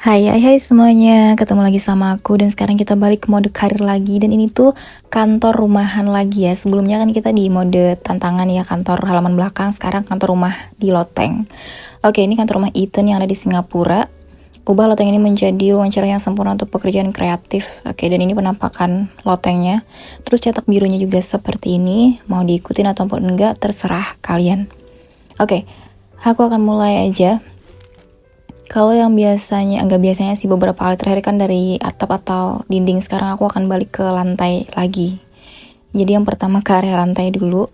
Hai semuanya, ketemu lagi sama aku dan sekarang kita balik ke mode karir lagi. Dan ini tuh kantor rumahan lagi ya. Sebelumnya kan kita di mode tantangan ya, kantor halaman belakang. Sekarang kantor rumah di Loteng. Oke, ini kantor rumah Ethan yang ada di Singapura. Ubah Loteng ini menjadi ruang cerah yang sempurna untuk pekerjaan kreatif. Oke, dan ini penampakan Lotengnya. Terus cetak birunya juga seperti ini. Mau diikutin ataupun enggak, terserah kalian. Oke, aku akan mulai aja. Kalau yang enggak biasanya sih beberapa kali terakhir kan dari atap atau dinding, sekarang aku akan balik ke lantai lagi. Jadi yang pertama ke area lantai dulu.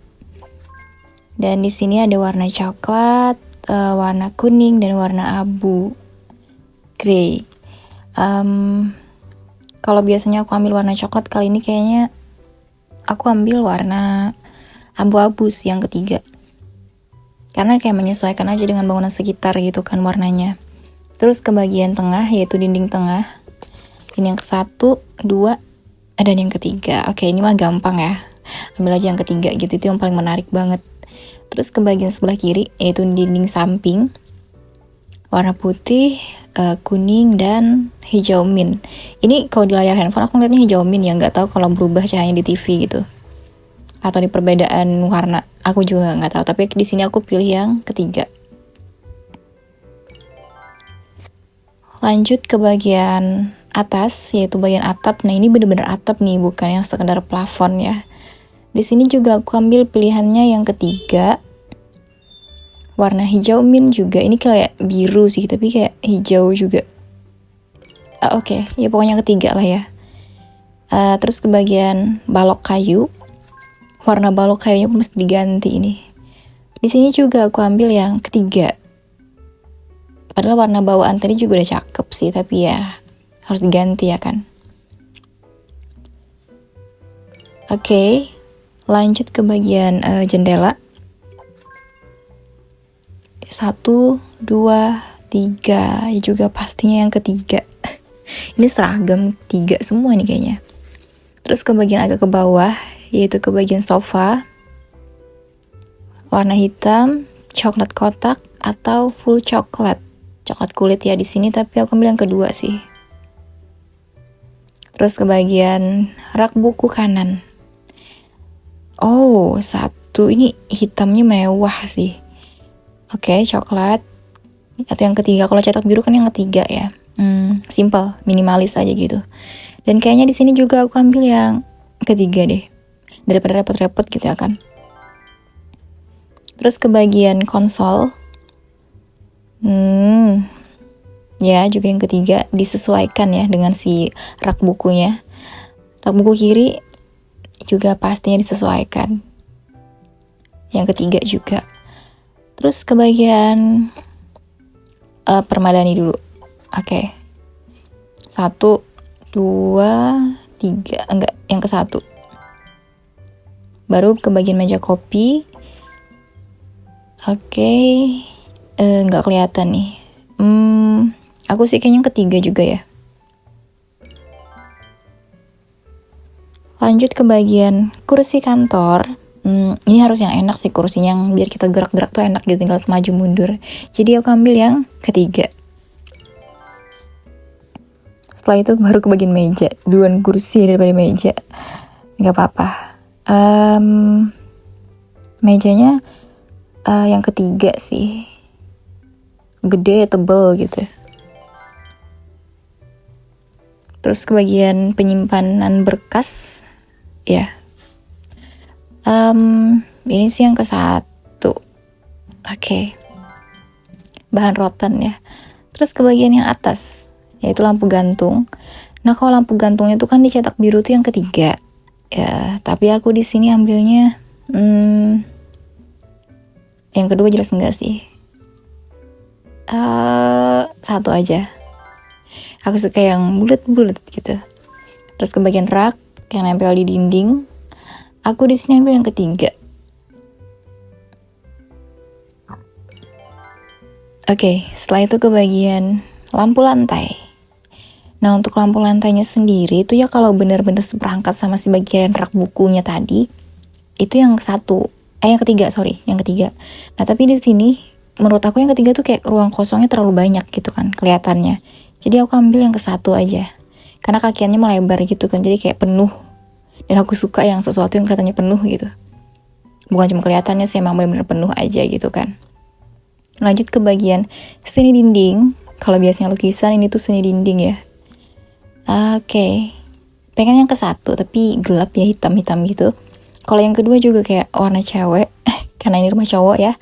Dan di sini ada warna coklat, warna kuning dan warna abu grey. Kalau biasanya aku ambil warna coklat, kali ini kayaknya aku ambil warna abu-abu sih yang ketiga. Karena kayak menyesuaikan aja dengan bangunan sekitar gitu kan warnanya. Terus ke bagian tengah, yaitu dinding tengah. Ini yang ke-1, 2, dan yang ketiga. Oke, ini mah gampang ya. Ambil aja yang ketiga gitu, itu yang paling menarik banget. Terus ke bagian sebelah kiri, yaitu dinding samping. Warna putih, kuning, dan hijau mint. Ini kalau di layar handphone aku ngeliatnya hijau mint ya, nggak tahu kalau berubah cahayanya di TV gitu. Atau di perbedaan warna, aku juga nggak tahu. Tapi di sini aku pilih yang ketiga. Lanjut ke bagian atas, yaitu bagian atap. Nah, ini bener-bener atap nih, bukan yang sekedar plafon ya. Di sini juga aku ambil pilihannya yang ketiga. Warna hijau mint juga. Ini kayak biru sih, tapi kayak hijau juga. Oke, ya pokoknya yang ketiga lah ya. Terus ke bagian balok kayu. Warna balok kayunya pun mesti diganti ini. Di sini juga aku ambil yang ketiga. Padahal warna bawaan tadi juga udah cakep sih, tapi ya harus diganti ya kan. Oke, lanjut ke bagian jendela. 1, 2, 3, ya juga pastinya yang ketiga. Ini seragam 3 semua nih kayaknya. Terus ke bagian agak ke bawah, yaitu ke bagian sofa. Warna hitam, coklat kotak, atau full coklat. Coklat kulit ya di sini, tapi aku ambil yang kedua sih. Terus ke bagian rak buku kanan. Oh, 1, ini hitamnya mewah sih. Oke, coklat. Atau yang ketiga, kalau cetak biru kan yang ketiga ya. Simple, minimalis aja gitu. Dan kayaknya di sini juga aku ambil yang ketiga deh. Daripada repot-repot gitu ya kan. Terus ke bagian konsol. Ya juga yang ketiga disesuaikan ya dengan si rak bukunya. Rak buku kiri juga pastinya disesuaikan. Yang ketiga juga. Terus ke bagian permadani dulu. Oke. 1, 2, 3. Enggak, yang ke-1. Baru ke bagian meja kopi. Oke. Nggak kelihatan nih. Aku sih kayaknya yang ketiga juga ya. Lanjut ke bagian kursi kantor. Ini harus yang enak sih kursinya, yang biar kita gerak-gerak tuh enak gitu, tinggal maju mundur. Jadi aku ambil yang ketiga. Setelah itu baru ke bagian meja. Duluan kursi daripada meja. Nggak apa-apa. Mejanya yang ketiga sih. Gede, tebel gitu. Terus ke bagian penyimpanan berkas ya. Ini sih yang ke-1. Oke. Bahan rotan ya. Terus ke bagian yang atas, yaitu lampu gantung. Nah, kalau lampu gantungnya tuh kan dicetak biru tuh yang ketiga. Ya, tapi aku di sini ambilnya yang kedua, jelas enggak sih. 1 aja. Aku suka yang bulat-bulat gitu. Terus ke bagian rak yang nempel di dinding. Aku di sini ambil yang ketiga. Oke, setelah itu ke bagian lampu lantai. Nah, untuk lampu lantainya sendiri itu ya kalau benar-benar seperangkat sama si bagian rak bukunya tadi, itu yang yang ketiga. Nah, tapi di sini menurut aku yang ketiga tuh kayak ruang kosongnya terlalu banyak gitu kan kelihatannya. Jadi aku ambil yang ke satu aja, karena kakiannya melebar gitu kan, jadi kayak penuh. Dan aku suka yang sesuatu yang kelihatannya penuh gitu, bukan cuma kelihatannya sih, emang benar-benar penuh aja gitu kan. Lanjut ke bagian seni dinding. Kalau biasanya lukisan, ini tuh seni dinding ya. Oke. Pengen yang ke satu tapi gelap ya, hitam-hitam gitu. Kalau yang kedua juga kayak warna cewek, karena ini rumah cowok ya.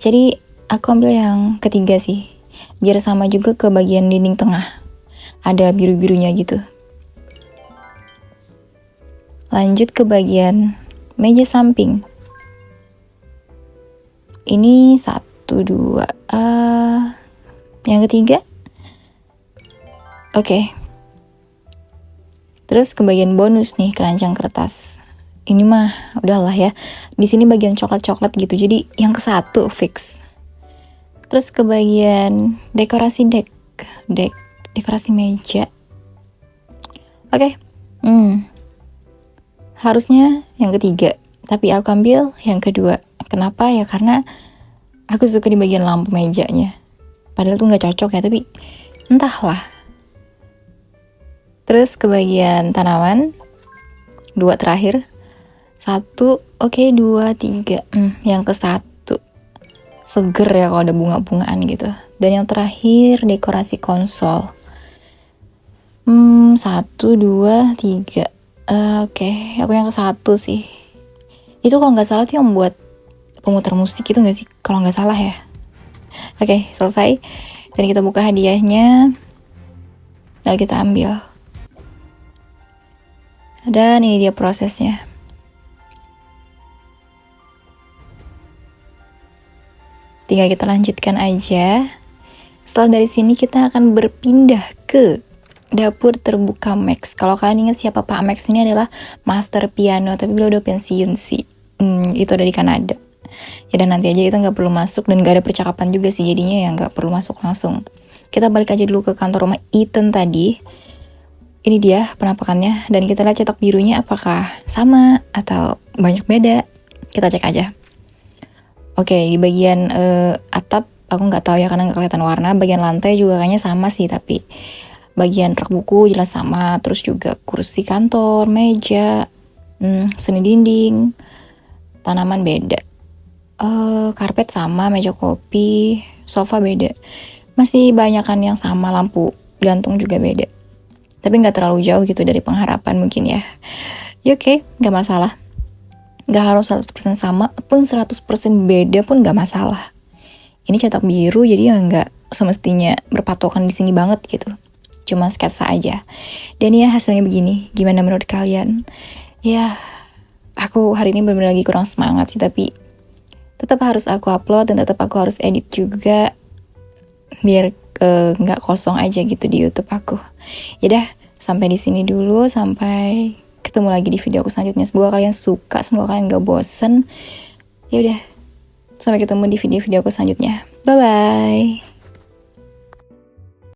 Jadi aku ambil yang ketiga sih, biar sama juga ke bagian dinding tengah, ada biru-birunya gitu. Lanjut ke bagian meja samping. Ini 1, 2, yang ketiga. Oke. Terus ke bagian bonus nih, keranjang kertas. Ini mah udahlah ya. Di sini bagian coklat-coklat gitu, jadi yang ke satu fix. Terus ke bagian dekorasi dekorasi meja. Oke. Harusnya yang ketiga, tapi aku ambil yang kedua. Kenapa ya? Karena aku suka di bagian lampu mejanya. Padahal tuh nggak cocok ya, tapi entahlah. Terus ke bagian tanaman, 2 terakhir. 1, oke, 2, 3. Yang ke 1 seger ya kalau ada bunga-bungaan gitu. Dan yang terakhir dekorasi konsol. 1, 2, 3. Oke, aku yang ke 1 sih. Itu kalau nggak salah tuh yang buat pemutar musik itu nggak sih? Kalau nggak salah ya. Oke, selesai. Dan kita buka hadiahnya. Lalu kita ambil. Dan ini dia prosesnya. Tinggal kita lanjutkan aja. Setelah dari sini kita akan berpindah ke dapur terbuka Max. Kalau kalian ingat siapa Pak Max, ini adalah master piano, tapi beliau udah pensiun sih. Itu ada di Kanada. Ya dan nanti aja kita nggak perlu masuk, dan nggak ada percakapan juga sih, jadinya ya nggak perlu masuk langsung. Kita balik aja dulu ke kantor rumah Ethan tadi. Ini dia penampakannya, dan kita lihat cetak birunya apakah sama atau banyak beda. Kita cek aja. Oke, di bagian atap aku nggak tahu ya karena nggak kelihatan warna. Bagian lantai juga kayaknya sama sih, tapi bagian rak buku jelas sama. Terus juga kursi kantor, meja, seni dinding, tanaman beda. Karpet sama, meja kopi, sofa beda. Masih banyakan yang sama, lampu gantung juga beda. Tapi nggak terlalu jauh gitu dari pengharapan mungkin ya. Ya oke, nggak masalah. Nggak harus 100% sama, pun 100% beda pun nggak masalah. Ini cetak biru, jadi ya nggak semestinya berpatokan di sini banget gitu. Cuma sketsa aja. Dan ya hasilnya begini. Gimana menurut kalian? Ya, aku hari ini benar-benar lagi kurang semangat sih, tapi tetap harus aku upload dan tetap aku harus edit juga biar nggak kosong aja gitu di YouTube aku. Yaudah, sampai di sini dulu, sampai ketemu lagi di video aku selanjutnya. Semoga kalian suka, semoga kalian nggak bosen. Yaudah, sampai ketemu di video-video aku selanjutnya. Bye bye.